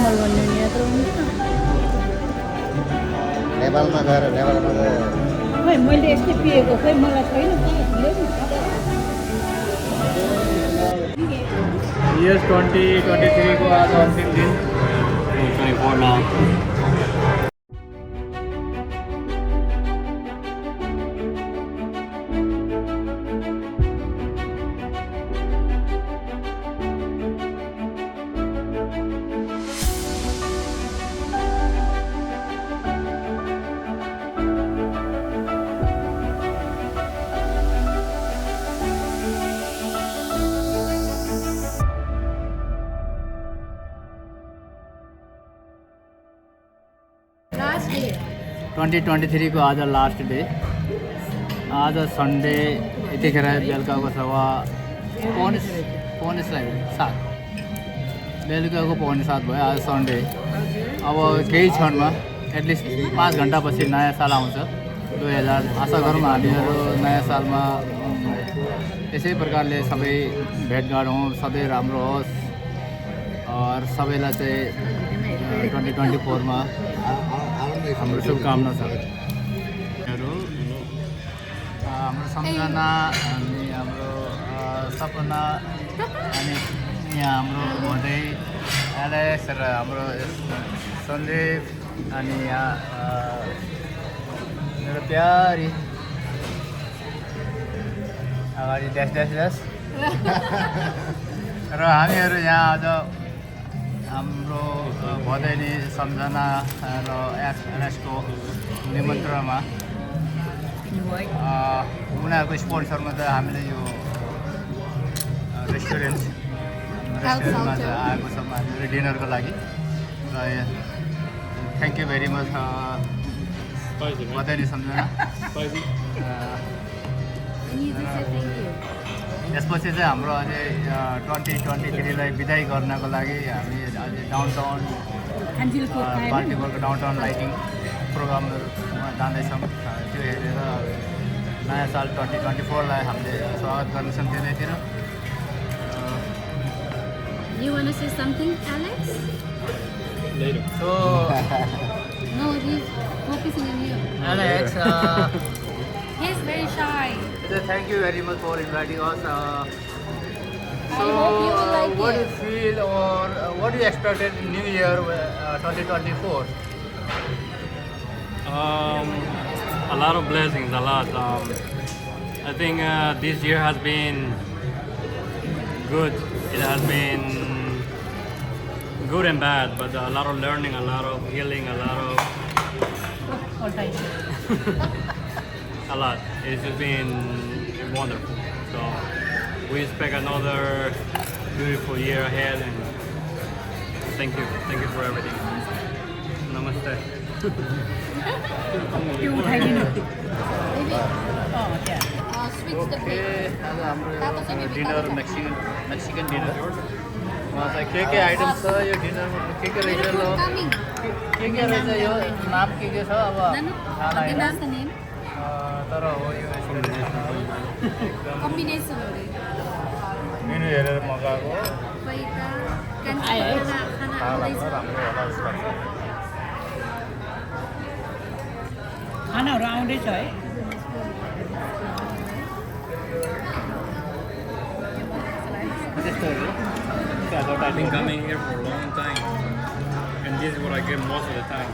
कमल भन्ने यत्रो हुन्छ नेपालमा गएर खै मैले यस्तै पिएको खै मलाई छैन Years 2023 को आज अन्तिम दिन 24 now. लास्ट डे 2023 को आज लास्ट डे आज सन्डे यतिखेर बेलुकाको सवा पौने 7 बेलुकाको पौने 7 भयो आज सन्डे अब केही क्षणमा एटलिस्ट 5 घन्टापछि नयाँ साल आउँछ 2000 आशा गरौँ हामीहरू नयाँ सालमा यसै प्रकारले सबै भेटघाट हौँ सधैँ राम्रो होस् और सबैलाई चाहिँ 2024 मा हाम्रो शुभकामना छ हाम्रो सम्झना अनि हाम्रो सपना अनि यहाँ हाम्रो भदै एलेक्स र हाम्रो सन्दीप अनि यहाँ मेरो प्यारी अगाडि ड्यास र हामीहरू यहाँ आज हाम्रो भदैनी सम्झना र एनएसको निमन्त्रणामा उनीहरूको स्पोन्सरमा त हामीले यो रेस्टुरेन्टमा चाहिँ आएको छौँ हामीले डिनरको लागि र थ्याङ्क यू भेरी मच भदैनी सम्झना यसपछि चाहिँ हाम्रो अझै 2023लाई बिदाई गर्नको लागि हामी अझै डाउनटाउन बाल्टिमोरको डाउनटाउन लाइटिङ प्रोग्रामहरूमा जाँदैछौँ त्यो हेरेर नयाँ साल 2024लाई हामीले स्वागत गर्नेछौँ त्यतैतिर You want to say something, Alex? Later. So No, he's focusing on you. Alex, He's very shy. thank you very much for inviting us. I hope you will like what do it. you feel or what do you expect in New Year 2024? A lot of blessings, a lot. I think this year has been good. It has been good and bad, but a lot of learning, a lot of healing, a lot of All time. a lot. It's just been wonderful. So we expect another beautiful year ahead, and thank you for everything. Namaste. You उठाइदिनु Switch the plate. आज हाम्रो dinner Mexican dinner उहाँ चाहिँ के item छ यो डिनरमा के रहेछ ल के रहेछ यो नाम के छ अब थाहा छैन That's the name. तर हो यो Combination. मेनु हेरेर मगाएको खाना थाहा लाग्छ राम्रो होला जस्तो लाग्छ खानाहरू आउँदैछ है I've been coming here for a long time, and this is what I get most of the time.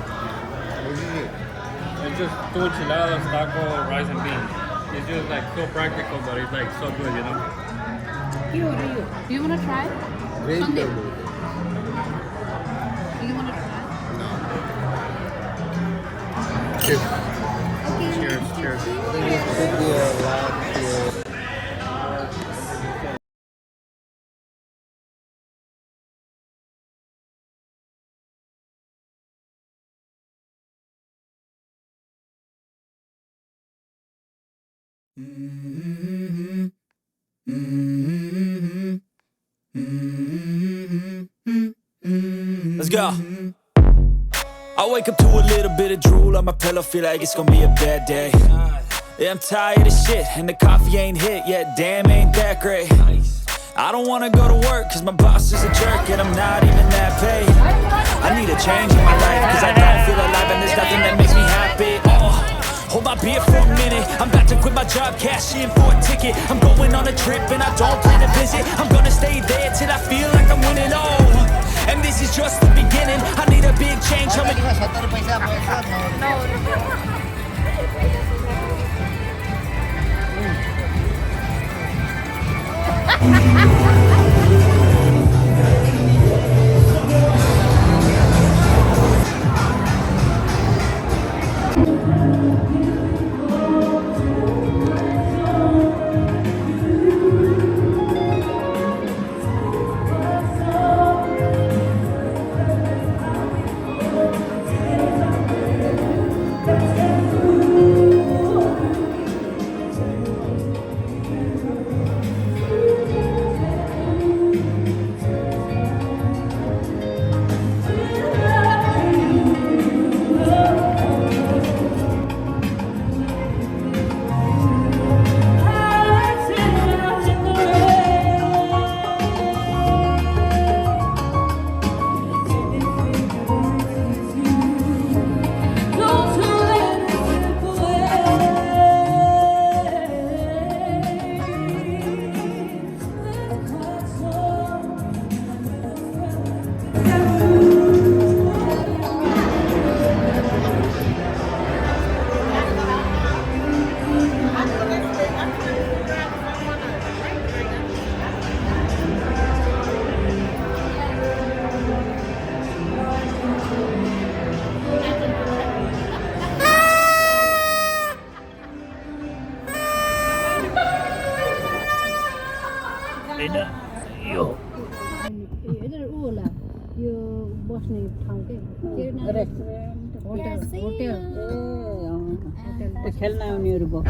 It's just two enchiladas, taco, rice and beans. It's just like so practical, but it's like so good, you know. You want to try? Great. Sunday. Do you want to try? Cheers. Okay. Cheers, cheers. Let's go. I wake up to a little bit of drool on my pillow, feel like it's gonna be a bad day. Yeah, I'm tired of shit, and the coffee ain't hit yet, damn, ain't that great. I don't wanna go to work cause my boss is a jerk and I'm not even that paid. I need a change in my life cause I don't feel alive and there's nothing that makes me happy. Hold my beer for a minute, I'm about to quit my job, cash in for a ticket. I'm going on a trip and I don't plan to visit. I'm gonna stay there till I feel like I'm winning. And this is just the beginning. I need a big change. Help me. 70 पैसा पैसा यो बस्ने ठाउँ के hotel खेल्न आउनेहरू भयो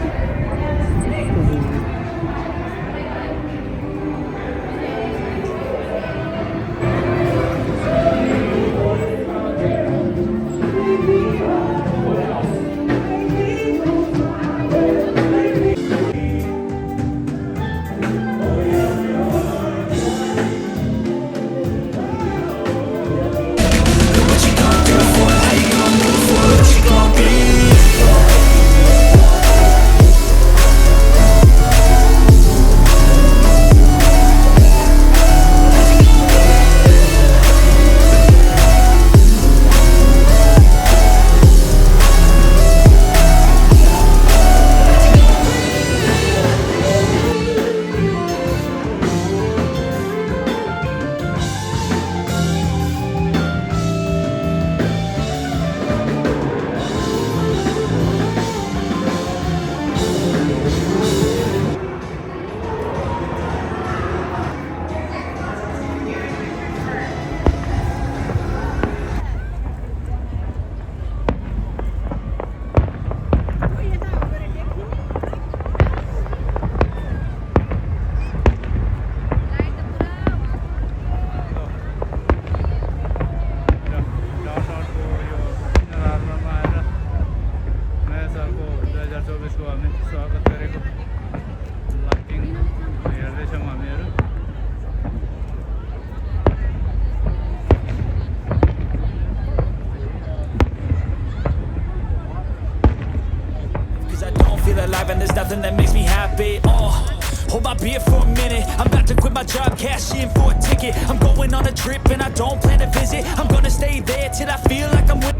And there's nothing that makes me happy. Hold my beer for a minute, I'm about to quit my job, cash in for a ticket. I'm going on a trip and I don't plan to visit. I'm gonna stay there till I feel like I'm winning.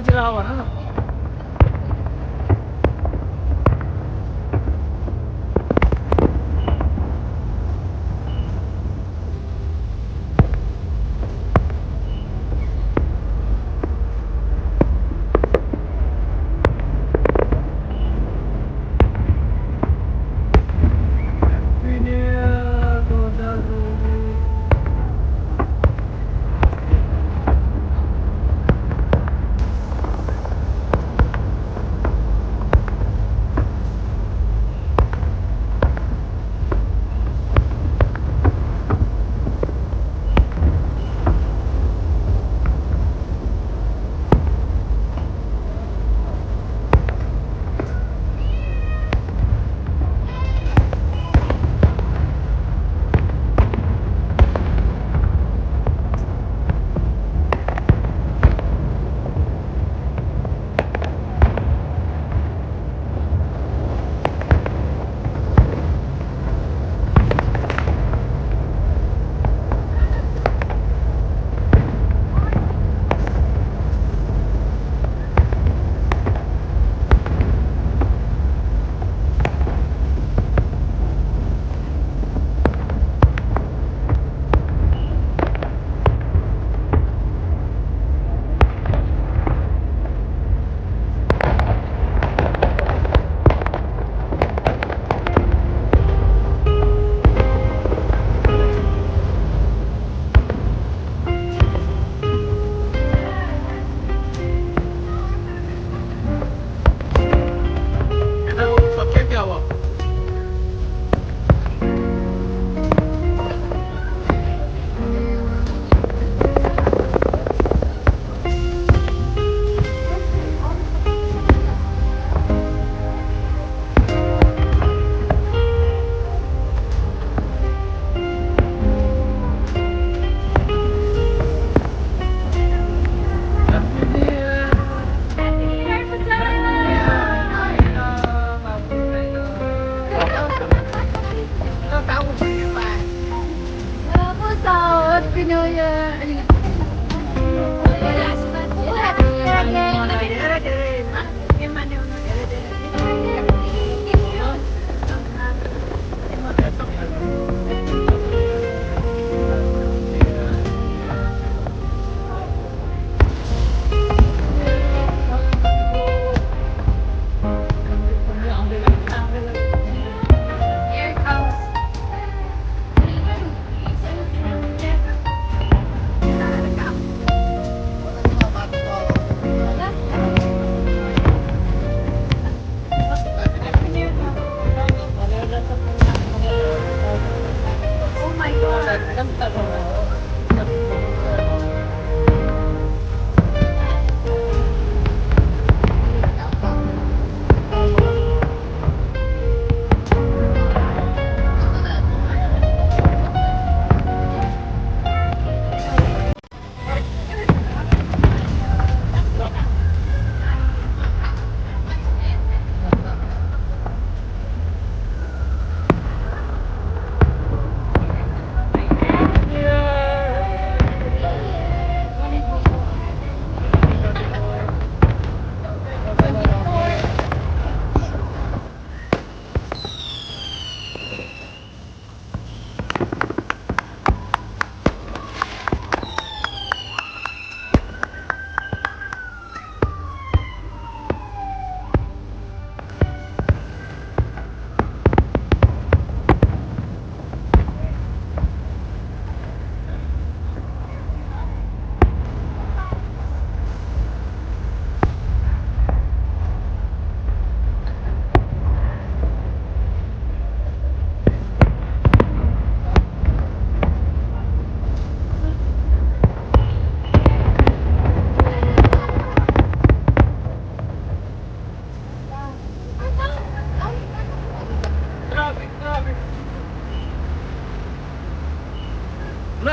कतातिर आऊ भन न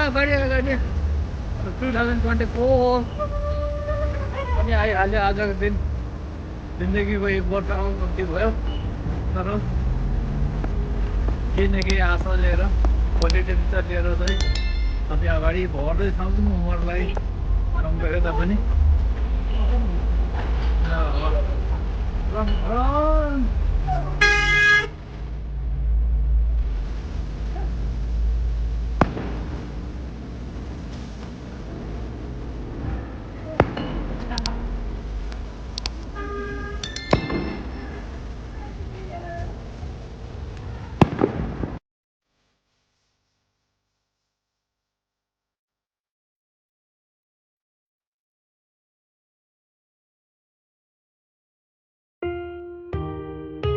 ल गाडी 2024 पनि आइहाल्यो आजको दिन जिन्दगीको एक वर्षमा मुक्ति भयो तर केही न केही आशा लिएर पोजिटिभिटी लिएर चाहिँ हामी अगाडि बढ्दैछौँ उमेरलाई कम गरे तापनि Run!